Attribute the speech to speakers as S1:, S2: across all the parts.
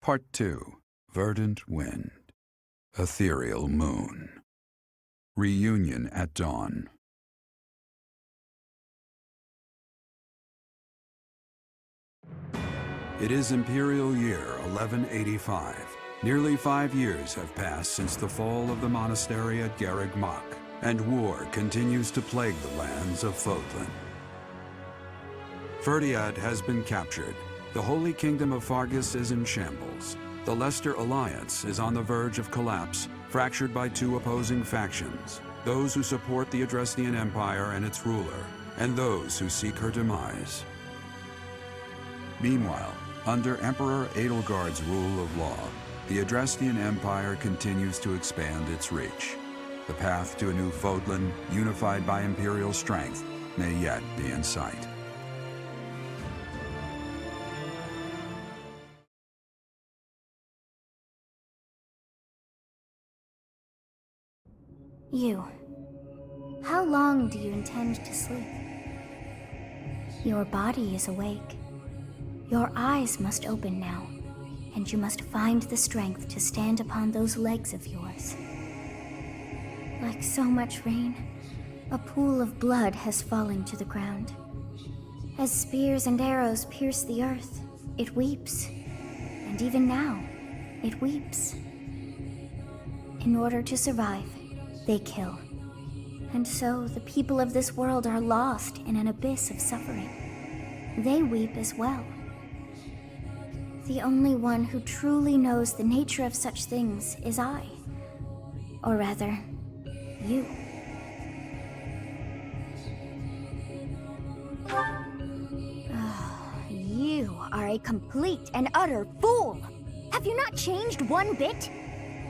S1: Part 2. Verdant Wind. Ethereal Moon. Reunion at Dawn. It is Imperial Year 1185. Nearly 5 years have passed since the fall of the monastery at Garreg Mach, and war continues to plague the lands of Fodlan. Verdant has been captured. The Holy Kingdom of Fargus is in shambles. The Leicester Alliance is on the verge of collapse, fractured by two opposing factions: those who support the Adrestian Empire and its ruler, and those who seek her demise. Meanwhile, under Emperor Edelgard's rule of law, the Adrestian Empire continues to expand its reach. The path to a new Fodlan, unified by Imperial strength, may yet be in sight.
S2: You. How long do you intend to sleep? Your body is awake. Your eyes must open now, and you must find the strength to stand upon those legs of yours. Like so much rain, a pool of blood has fallen to the ground. As spears and arrows pierce the earth, it weeps. And even now, it weeps. In order to survive, they kill. And so the people of this world are lost in an abyss of suffering. They weep as well. The only one who truly knows the nature of such things is I. Or rather, you. You are a complete and utter fool! Have you not changed one bit?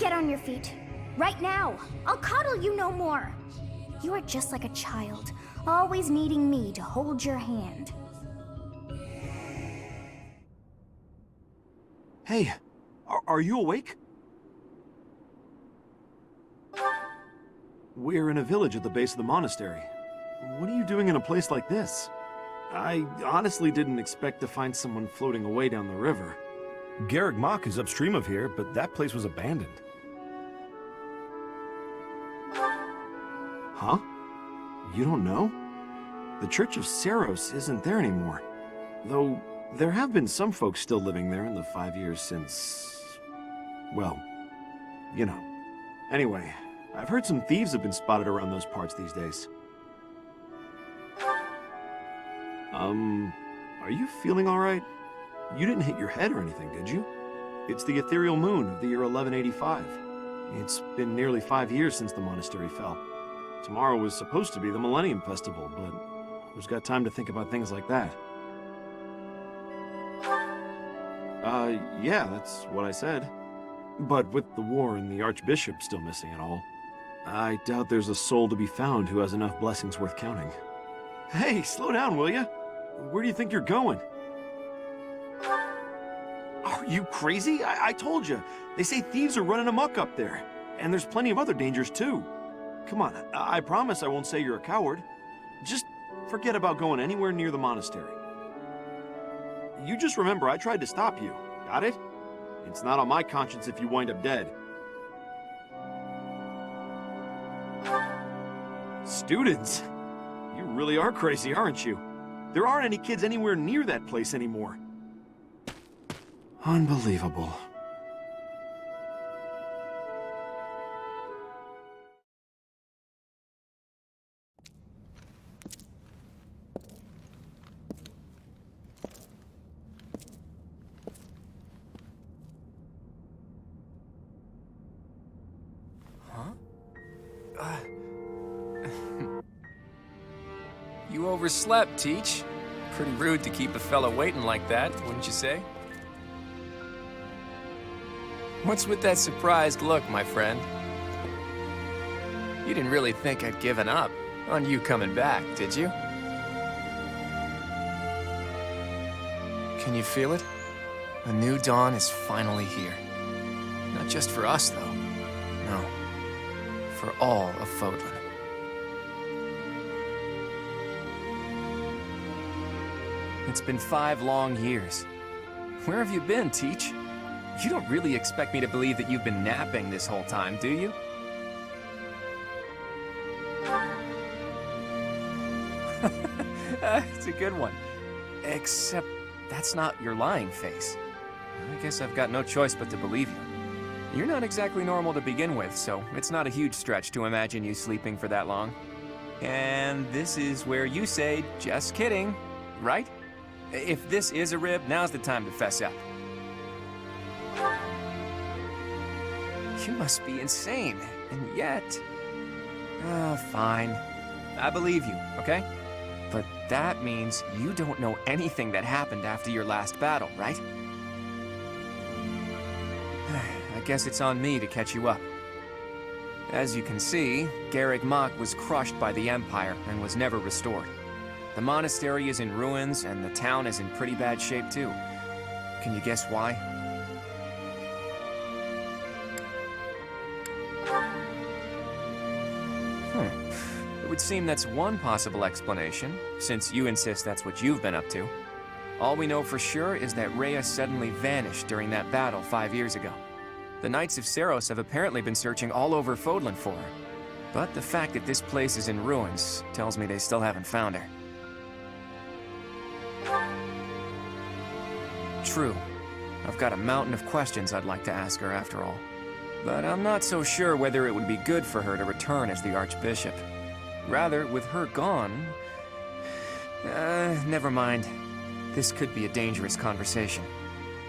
S2: Get on your feet. Right now! I'll coddle you no more! You are just like a child, always needing me to hold your hand.
S3: Hey, are you awake? We're in a village at the base of the monastery. What are you doing in a place like this? I honestly didn't expect to find someone floating away down the river.
S4: Garreg Mach is upstream of here, but that place was abandoned.
S3: Huh? You don't know? The Church of Saros isn't there anymore. Though, there have been some folks still living there in the 5 years since... well, you know. Anyway, I've heard some thieves have been spotted around those parts these days. Are you feeling alright? You didn't hit your head or anything, did you? It's the ethereal moon of the year 1185. It's been nearly 5 years since the monastery fell. Tomorrow was supposed to be the Millennium Festival, but who's got time to think about things like that? Yeah, that's what I said. But with the war and the Archbishop still missing and all, I doubt there's a soul to be found who has enough blessings worth counting. Hey, slow down, will ya? Where do you think you're going? Are you crazy? I told you. They say thieves are running amok up there. And there's plenty of other dangers, too. Come on, I promise I won't say you're a coward. Just forget about going anywhere near the monastery. You just remember I tried to stop you. Got it? It's not on my conscience if you wind up dead. Students? You really are crazy, aren't you? There aren't any kids anywhere near that place anymore. Unbelievable.
S5: You overslept, Teach. Pretty rude to keep a fella waiting like that, wouldn't you say? What's with that surprised look, my friend? You didn't really think I'd given up on you coming back, did you? Can you feel it? A new dawn is finally here. Not just for us, though. No. For all of Fodlan. It's been 5 long years. Where have you been, Teach? You don't really expect me to believe that you've been napping this whole time, do you? It's a good one. Except that's not your lying face. I guess I've got no choice but to believe you. You're not exactly normal to begin with, so it's not a huge stretch to imagine you sleeping for that long. And this is where you say, just kidding, right? If this is a rib, now's the time to fess up. You must be insane, and yet... Oh, fine. I believe you, okay? But that means you don't know anything that happened after your last battle, right? I guess it's on me to catch you up. As you can see, Garreg Mach was crushed by the Empire and was never restored. The monastery is in ruins, and the town is in pretty bad shape too. Can you guess why? It would seem that's one possible explanation, since you insist that's what you've been up to. All we know for sure is that Rhea suddenly vanished during that battle 5 years ago. The Knights of Seiros have apparently been searching all over Fodlan for her. But the fact that this place is in ruins tells me they still haven't found her. True. I've got a mountain of questions I'd like to ask her after all. But I'm not so sure whether it would be good for her to return as the Archbishop. Rather, with her gone... never mind. This could be a dangerous conversation.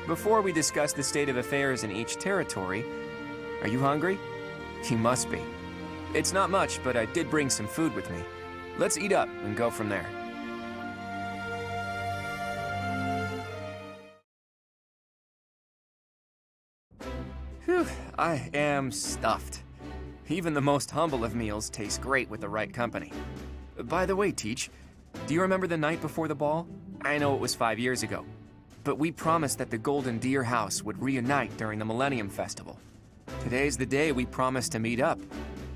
S5: Before we discuss the state of affairs in each territory, are you hungry? You must be. It's not much, but I did bring some food with me. Let's eat up and go from there. Whew, I am stuffed. Even the most humble of meals taste great with the right company. By the way, Teach, do you remember the night before the ball? I know it was 5 years ago, but we promised that the Golden Deer House would reunite during the Millennium Festival. Today's the day we promised to meet up,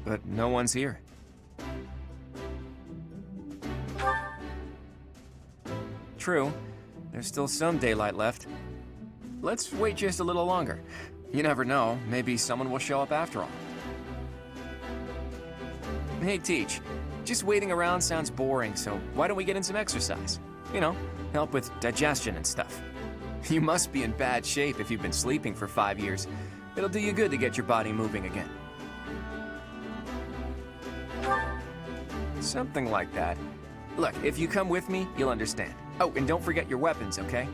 S5: but no one's here. True, there's still some daylight left. Let's wait just a little longer. You never know, maybe someone will show up after all. Hey, Teach, just waiting around sounds boring, so why don't we get in some exercise? You know, help with digestion and stuff. You must be in bad shape if you've been sleeping for 5 years. It'll do you good to get your body moving again. Something like that. Look, if you come with me, you'll understand. Oh, and don't forget your weapons, okay?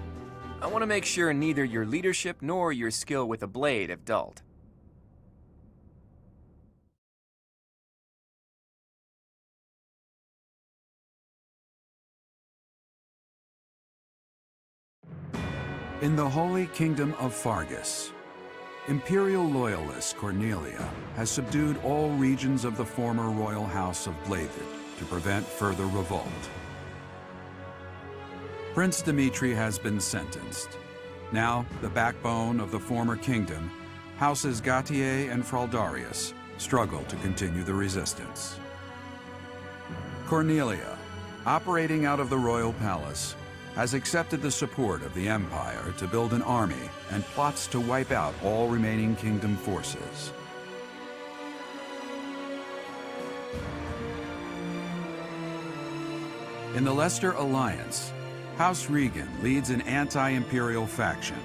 S5: I want to make sure neither your leadership nor your skill with a blade have dulled.
S1: In the Holy Kingdom of Fargus, Imperial loyalist Cornelia has subdued all regions of the former royal house of Blavid to prevent further revolt. Prince Dimitri has been sentenced. Now, the backbone of the former kingdom, Houses Gautier and Fraldarius, struggle to continue the resistance. Cornelia, operating out of the royal palace, has accepted the support of the Empire to build an army and plots to wipe out all remaining kingdom forces. In the Leicester Alliance, House Regan leads an anti-imperial faction,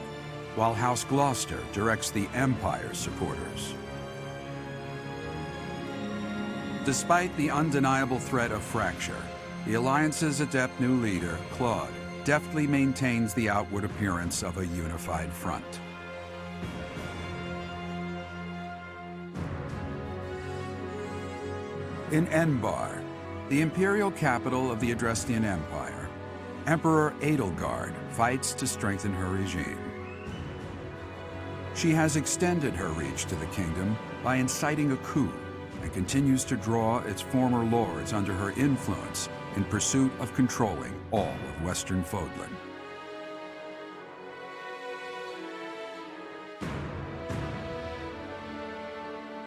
S1: while House Gloucester directs the Empire's supporters. Despite the undeniable threat of fracture, the Alliance's adept new leader, Claude, deftly maintains the outward appearance of a unified front. In Enbar, the imperial capital of the Adrestian Empire, Emperor Edelgard fights to strengthen her regime. She has extended her reach to the kingdom by inciting a coup and continues to draw its former lords under her influence in pursuit of controlling all of Western Fodlan.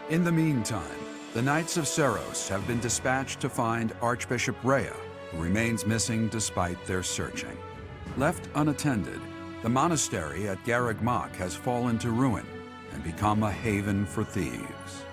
S1: In the meantime, the Knights of Seiros have been dispatched to find Archbishop Rhea, who remains missing despite their searching. Left unattended, The monastery at Garreg Mach has fallen to ruin and become a haven for thieves.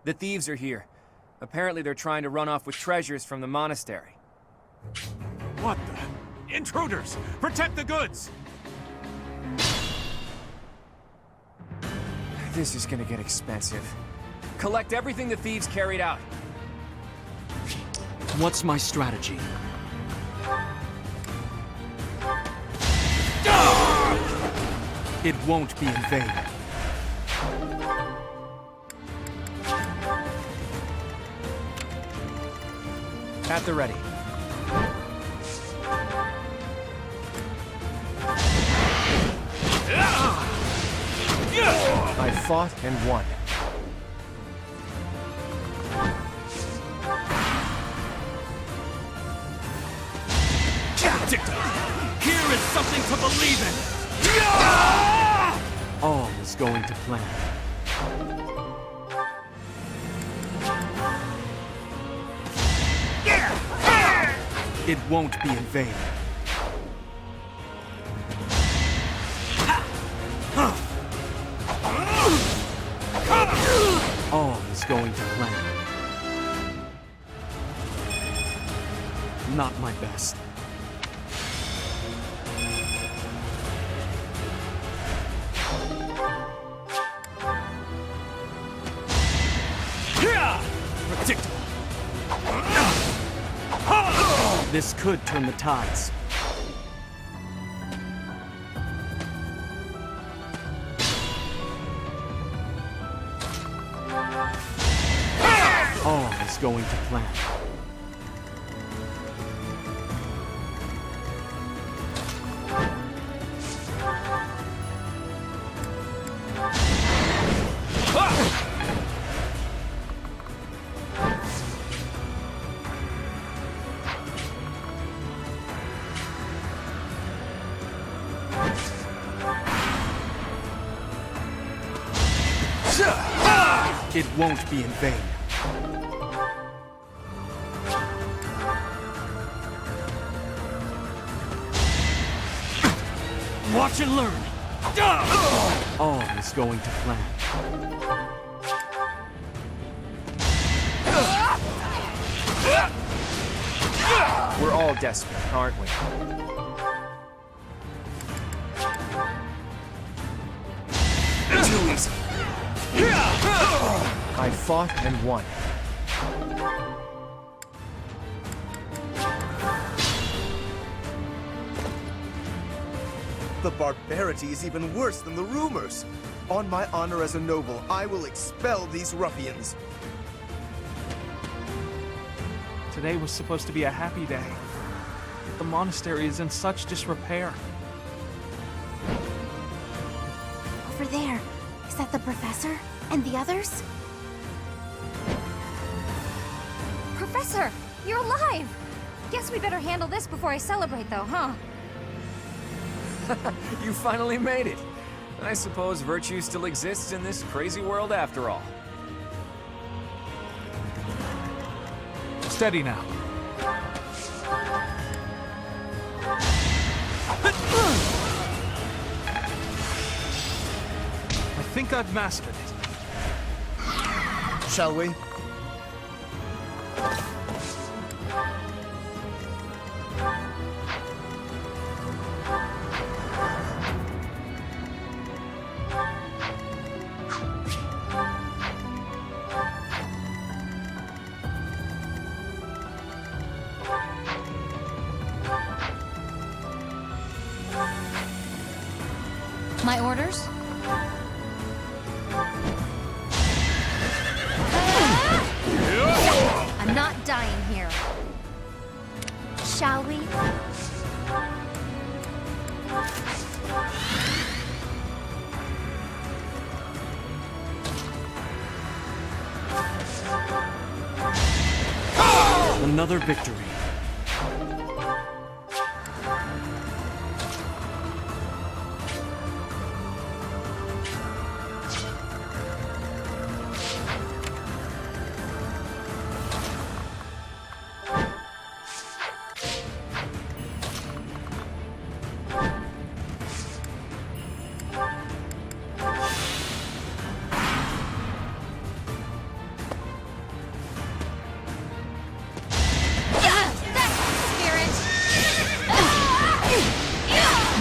S5: The thieves are here. Apparently they're trying to run off with treasures from the monastery.
S6: What the? Intruders! Protect the goods!
S5: This is gonna get expensive. Collect everything the thieves carried out.
S6: What's my strategy? It won't be in vain.
S5: At the ready. I fought and won.
S6: Here is something to believe in! All is going to plan. It won't be in vain. All is going to plan. Not my best. Predictable. This could turn the tides. All is going to plan. It won't be in vain. Watch and learn. All is going to plan.
S5: We're all desperate, aren't we? Too easy. I fought and won.
S7: The barbarity is even worse than the rumors. On my honor as a noble, I will expel these ruffians.
S8: Today was supposed to be a happy day. The monastery is in such disrepair.
S2: Over there. Is that the professor? And the others?
S9: Professor, you're alive! Guess we better handle this before I celebrate, though, huh?
S5: You finally made it. I suppose virtue still exists in this crazy world after all.
S8: Steady now. I think I've mastered it.
S7: Shall we?
S9: My orders? I'm not dying here.
S2: Shall we?
S6: Another victory.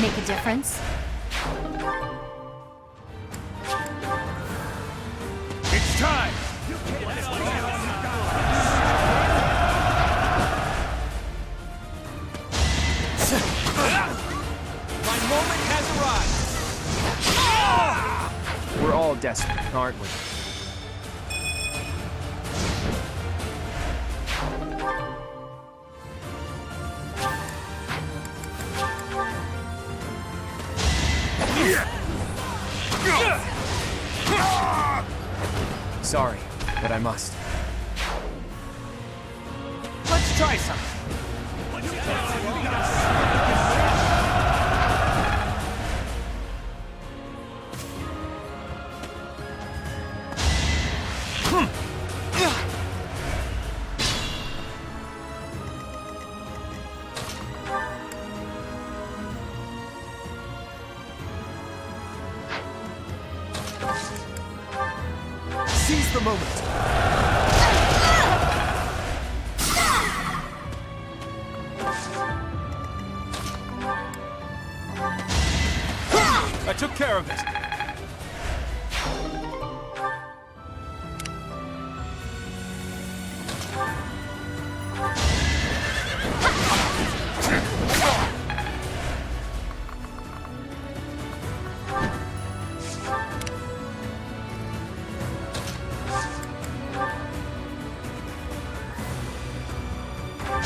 S2: Make a difference?
S6: It's time! My moment has arrived!
S5: We're all desperate, aren't we? Sorry, but I must.
S6: Let's try something.
S7: Seize the moment.
S6: I took care of it.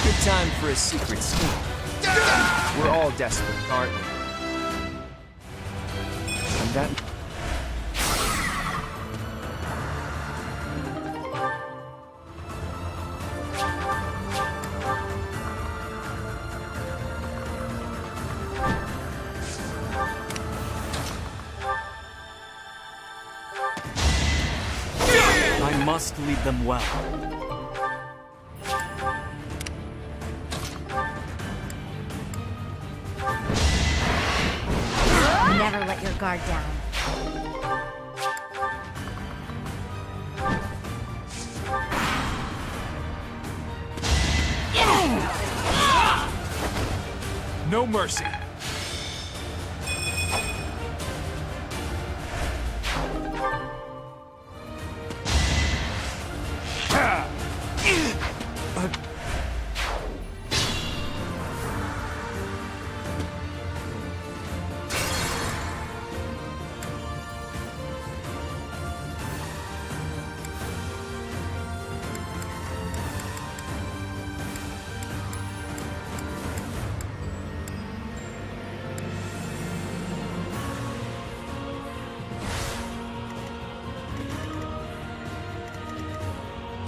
S5: Good time for a secret scheme. We're all desperate, aren't we? And that...
S6: I must lead them well.
S9: Never let your guard down.
S6: No mercy.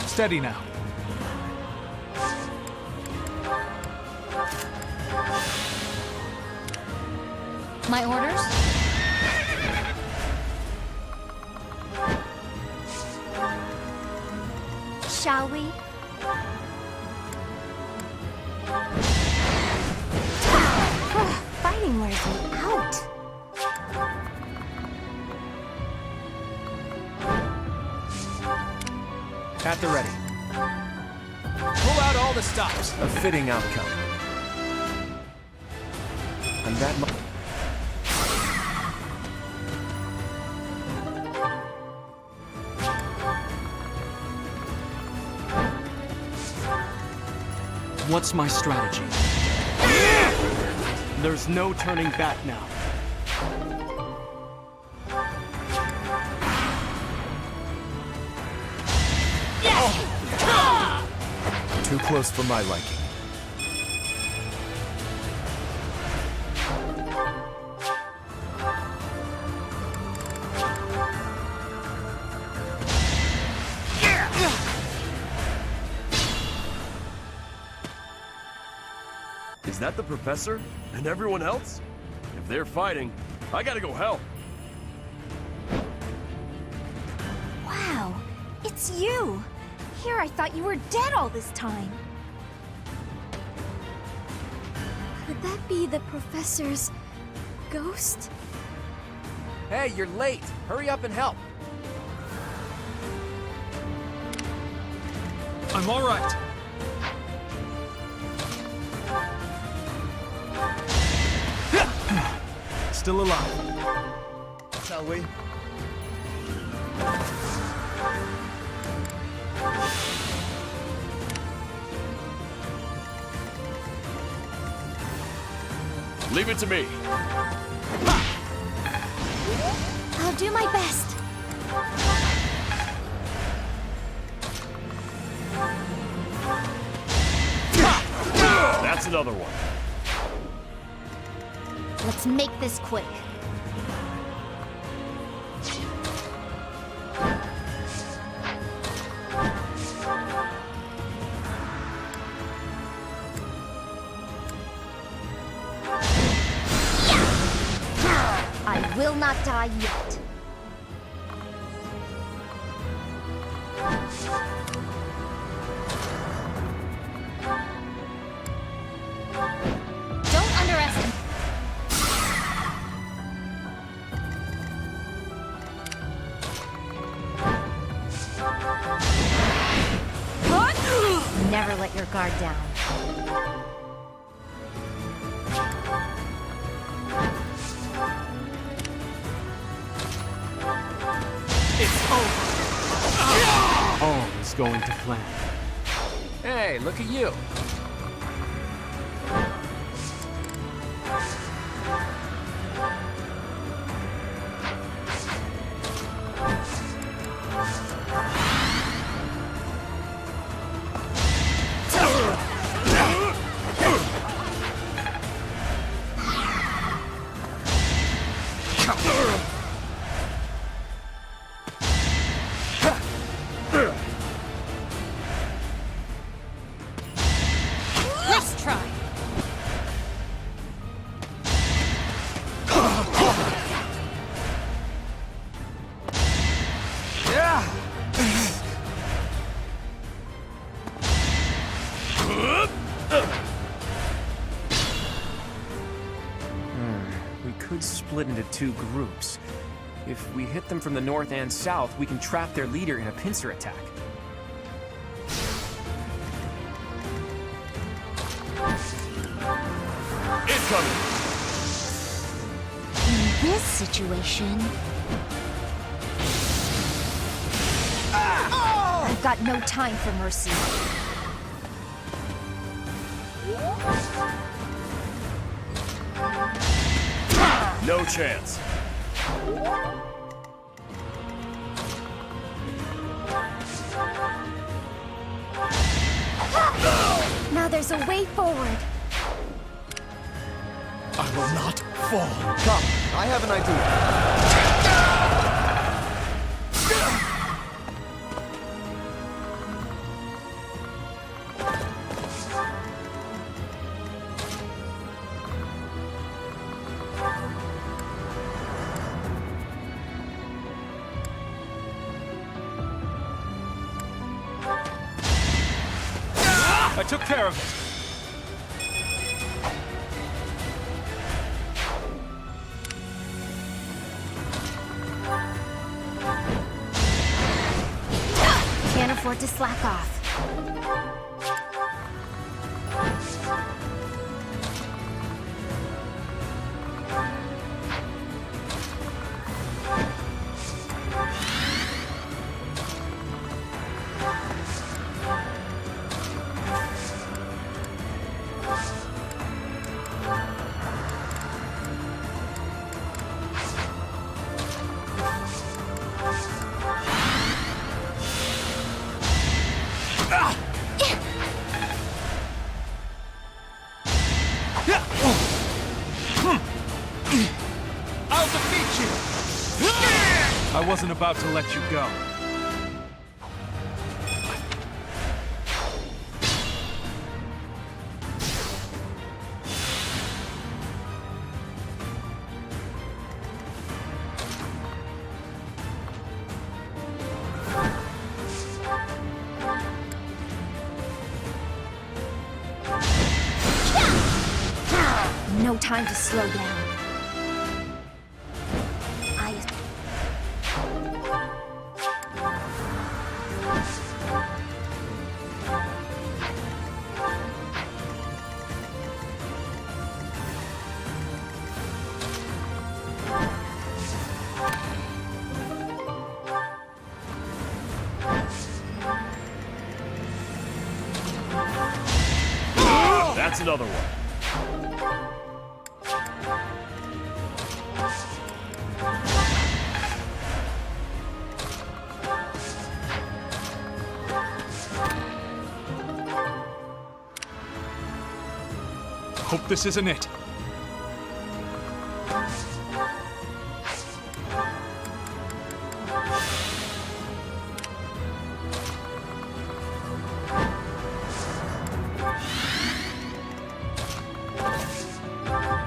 S6: Steady now.
S9: My orders?
S2: Shall we? Fighting wears me out.
S5: At the ready.
S6: Pull out all the stops.
S5: A fitting outcome. And that mu-
S6: What's my strategy? There's no turning back now.
S7: Too close for my liking.
S10: Is that the professor? And everyone else? If they're fighting, I gotta go help.
S9: Wow, it's you! Here I thought you were dead all this time. Could that be the professor's ghost?
S5: Hey, you're late. Hurry up and help.
S8: I'm all right. Still alive.
S7: Shall we?
S10: Leave it to me.
S9: I'll do my best.
S10: That's another one.
S9: Let's make this quick. I will not die yet. Don't underestimate. Never let your guard down.
S8: It's over. All is going to plan.
S5: Hey, look at you.
S9: Let's try.
S5: We could split into two groups. If we hit them from the north and south, we can trap their leader in a pincer attack.
S10: Incoming!
S9: In this situation... I've got no time for mercy.
S10: No chance.
S9: Now there's a way forward.
S7: I will not fall. Come, I have an idea.
S8: I took care of it.
S9: Can't afford to slack off.
S8: I'll defeat you! I wasn't about to let you go.
S9: no time to slow down.
S10: That's another one.
S8: Hope this isn't it.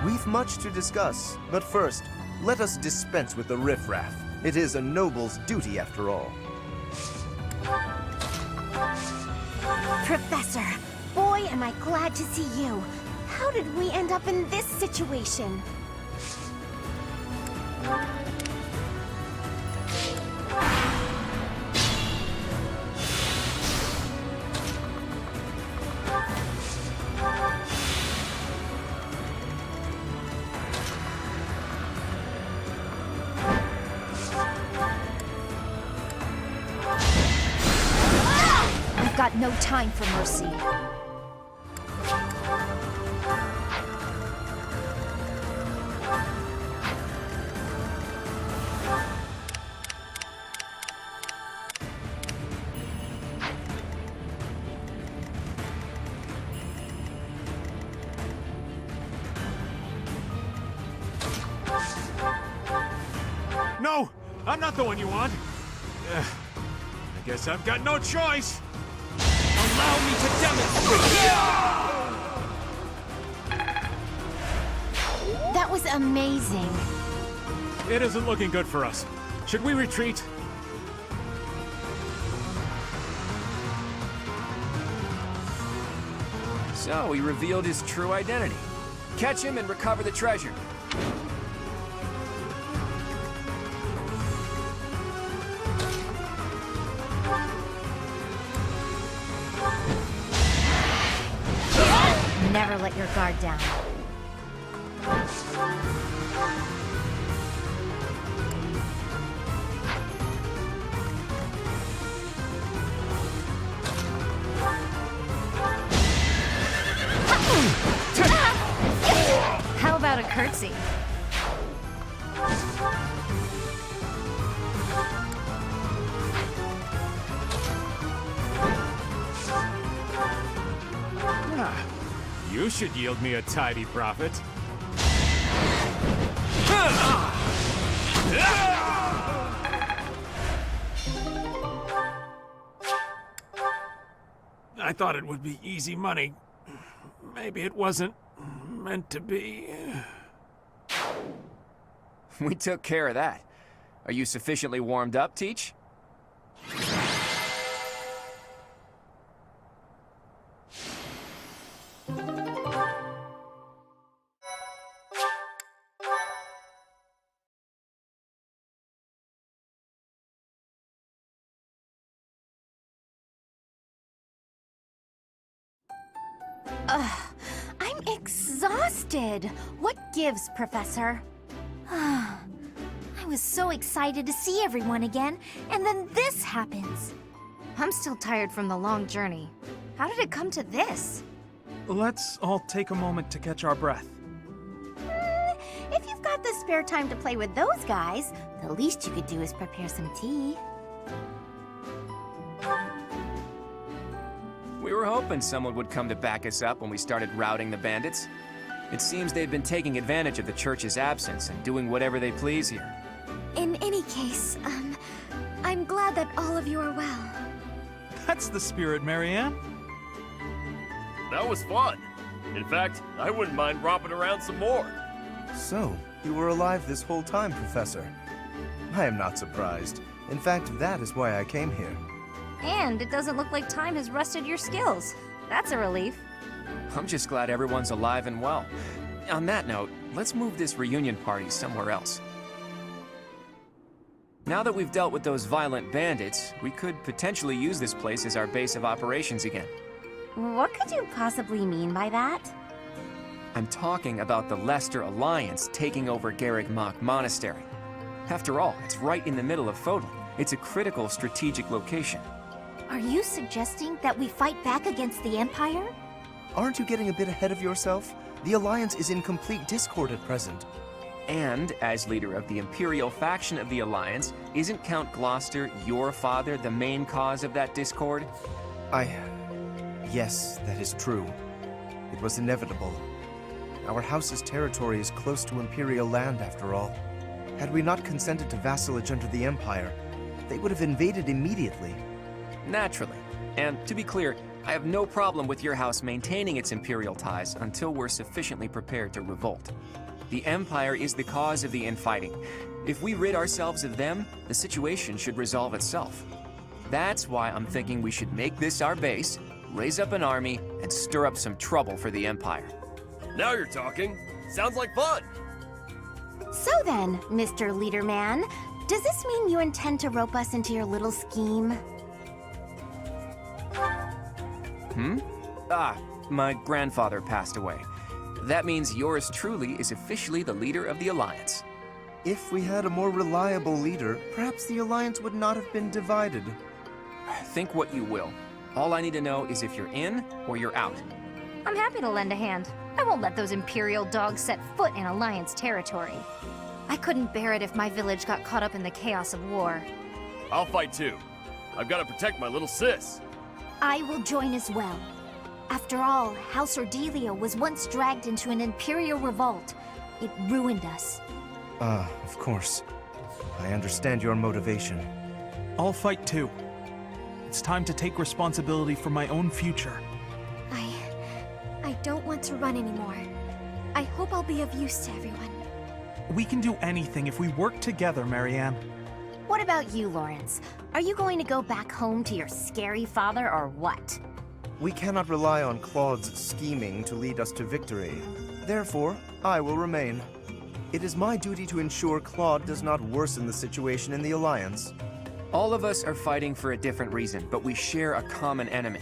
S7: We've much to discuss, but first, let us dispense with the riffraff. It is a noble's duty, after all.
S9: Professor, boy, am I glad to see you. How did we end up in this situation? I've got no time for mercy.
S6: No! I'm not the one you want! I guess I've got no choice! Allow me to demonstrate!
S9: That was amazing.
S6: It isn't looking good for us. Should we retreat?
S5: So, he revealed his true identity. Catch him and recover the treasure.
S9: Never let your guard down. How about a curtsy?
S6: You should yield me a tidy profit. I thought it would be easy money. Maybe it wasn't meant to be.
S5: We took care of that. Are you sufficiently warmed up, Teach?
S9: I'm exhausted. What gives, Professor? I was so excited to see everyone again, and then this happens. I'm still tired from the long journey. How did it come to this?
S8: Let's all take a moment to catch our breath.
S9: If you've got the spare time to play with those guys, the least you could do is prepare some tea.
S5: We were hoping someone would come to back us up when we started routing the bandits. It seems they've been taking advantage of the church's absence and doing whatever they please here.
S9: In any case, I'm glad that all of you are well.
S8: That's the spirit, Marianne.
S10: That was fun. In fact, I wouldn't mind romping around some more.
S7: So, you were alive this whole time, Professor. I am not surprised. In fact, that is why I came here.
S9: And it doesn't look like time has rusted your skills. That's a relief.
S5: I'm just glad everyone's alive and well. On that note, let's move this reunion party somewhere else. Now that we've dealt with those violent bandits, we could potentially use this place as our base of operations again.
S9: What could you possibly mean by that?
S5: I'm talking about the Leicester Alliance taking over Garreg Mach Monastery. After all, it's right in the middle of Fodal. It's a critical strategic location.
S9: Are you suggesting that we fight back against the Empire?
S7: Aren't you getting a bit ahead of yourself? The Alliance is in complete discord at present.
S5: And, as leader of the Imperial faction of the Alliance, isn't Count Gloucester, your father, the main cause of that discord?
S7: Yes, that is true. It was inevitable. Our house's territory is close to Imperial land, after all. Had we not consented to vassalage under the Empire, they would have invaded immediately.
S5: Naturally. And to be clear, I have no problem with your house maintaining its Imperial ties until we're sufficiently prepared to revolt. The Empire is the cause of the infighting. If we rid ourselves of them, the situation should resolve itself. That's why I'm thinking we should make this our base, raise up an army, and stir up some trouble for the Empire.
S10: Now you're talking. Sounds like fun.
S9: So then, Mr. Leaderman, does this mean you intend to rope us into your little scheme?
S5: My grandfather passed away. That means yours truly is officially the leader of the Alliance.
S7: If we had a more reliable leader, perhaps the Alliance would not have been divided.
S5: Think what you will. All I need to know is if you're in or you're out.
S9: I'm happy to lend a hand. I won't let those Imperial dogs set foot in Alliance territory. I couldn't bear it if my village got caught up in the chaos of war.
S10: I'll fight too. I've got to protect my little sis.
S9: I will join as well. After all, House Ordelia was once dragged into an Imperial revolt. It ruined us.
S7: Of course. I understand your motivation.
S8: I'll fight too. It's time to take responsibility for my own future.
S2: I don't want to run anymore. I hope I'll be of use to everyone.
S8: We can do anything if we work together, Marianne.
S9: What about you, Lawrence? Are you going to go back home to your scary father or what?
S7: We cannot rely on Claude's scheming to lead us to victory. Therefore, I will remain. It is my duty to ensure Claude does not worsen the situation in the Alliance.
S5: All of us are fighting for a different reason, but we share a common enemy.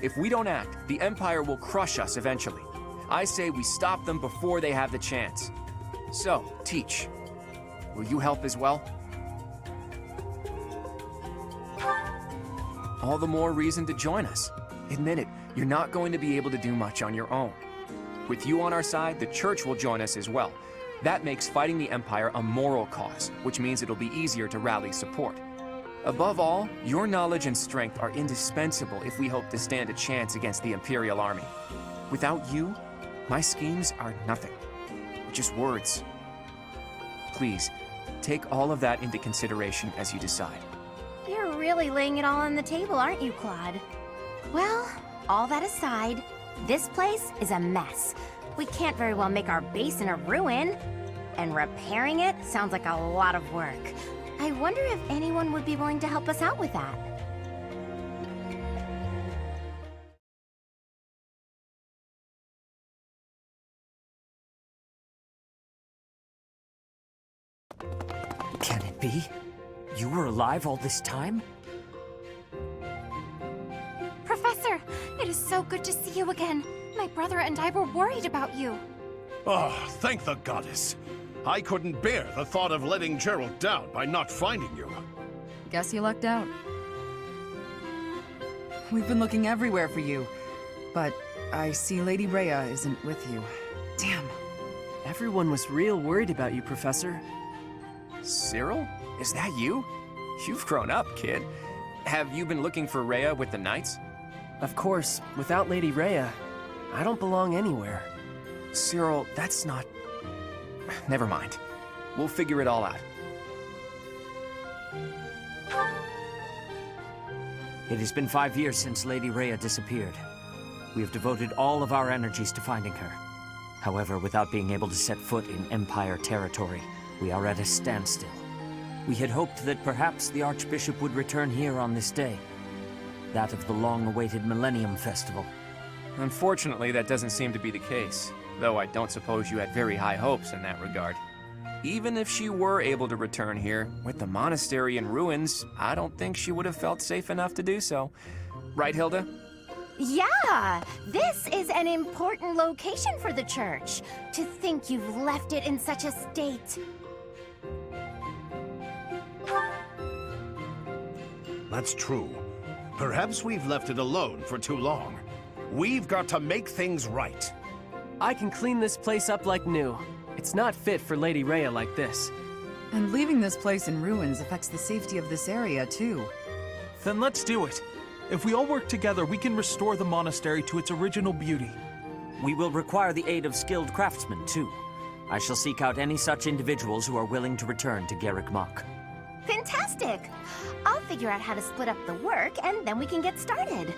S5: If we don't act, the Empire will crush us eventually. I say we stop them before they have the chance. So, Teach, will you help as well? All the more reason to join us. Admit it, you're not going to be able to do much on your own. With you on our side, the Church will join us as well. That makes fighting the Empire a moral cause, which means it'll be easier to rally support. Above all, your knowledge and strength are indispensable if we hope to stand a chance against the Imperial army. Without you, my schemes are nothing. Just words. Please, take all of that into consideration as you decide.
S9: You're really laying it all on the table, aren't you, Claude? Well, all that aside, this place is a mess. We can't very well make our base in a ruin. And repairing it sounds like a lot of work. I wonder if anyone would be willing to help us out with that.
S11: Can it be? You were alive all this time?
S2: Professor, it is so good to see you again. My brother and I were worried about you.
S12: Oh, thank the goddess. I couldn't bear the thought of letting Gerald down by not finding you.
S13: Guess you lucked out. We've been looking everywhere for you, but I see Lady Rhea isn't with you. Damn.
S11: Everyone was real worried about you, Professor.
S5: Cyril? Is that you? You've grown up, kid. Have you been looking for Rhea with the Knights?
S11: Of course, without Lady Rhea, I don't belong anywhere.
S5: Cyril, that's not... Never mind. We'll figure it all out.
S11: It has been 5 years since Lady Rhea disappeared. We have devoted all of our energies to finding her. However, without being able to set foot in Empire territory, we are at a standstill. We had hoped that perhaps the Archbishop would return here on this day. That of the long-awaited Millennium Festival.
S5: Unfortunately, that doesn't seem to be the case. though I don't suppose you had very high hopes in that regard. Even if she were able to return here, with the monastery in ruins, I don't think she would have felt safe enough to do so. Right, Hilda?
S9: Yeah, this is an important location for the church. To think you've left it in such a state.
S12: That's true. Perhaps we've left it alone for too long. We've got to make things right.
S14: I can clean this place up like new. It's not fit for Lady Rhea like this.
S13: And leaving this place in ruins affects the safety of this area, too.
S8: Then let's do it. If we all work together, we can restore the monastery to its original beauty.
S11: We will require the aid of skilled craftsmen, too. I shall seek out any such individuals who are willing to return to Garrick Mach.
S9: Fantastic! I'll figure out how to split up the work, and then we can get started.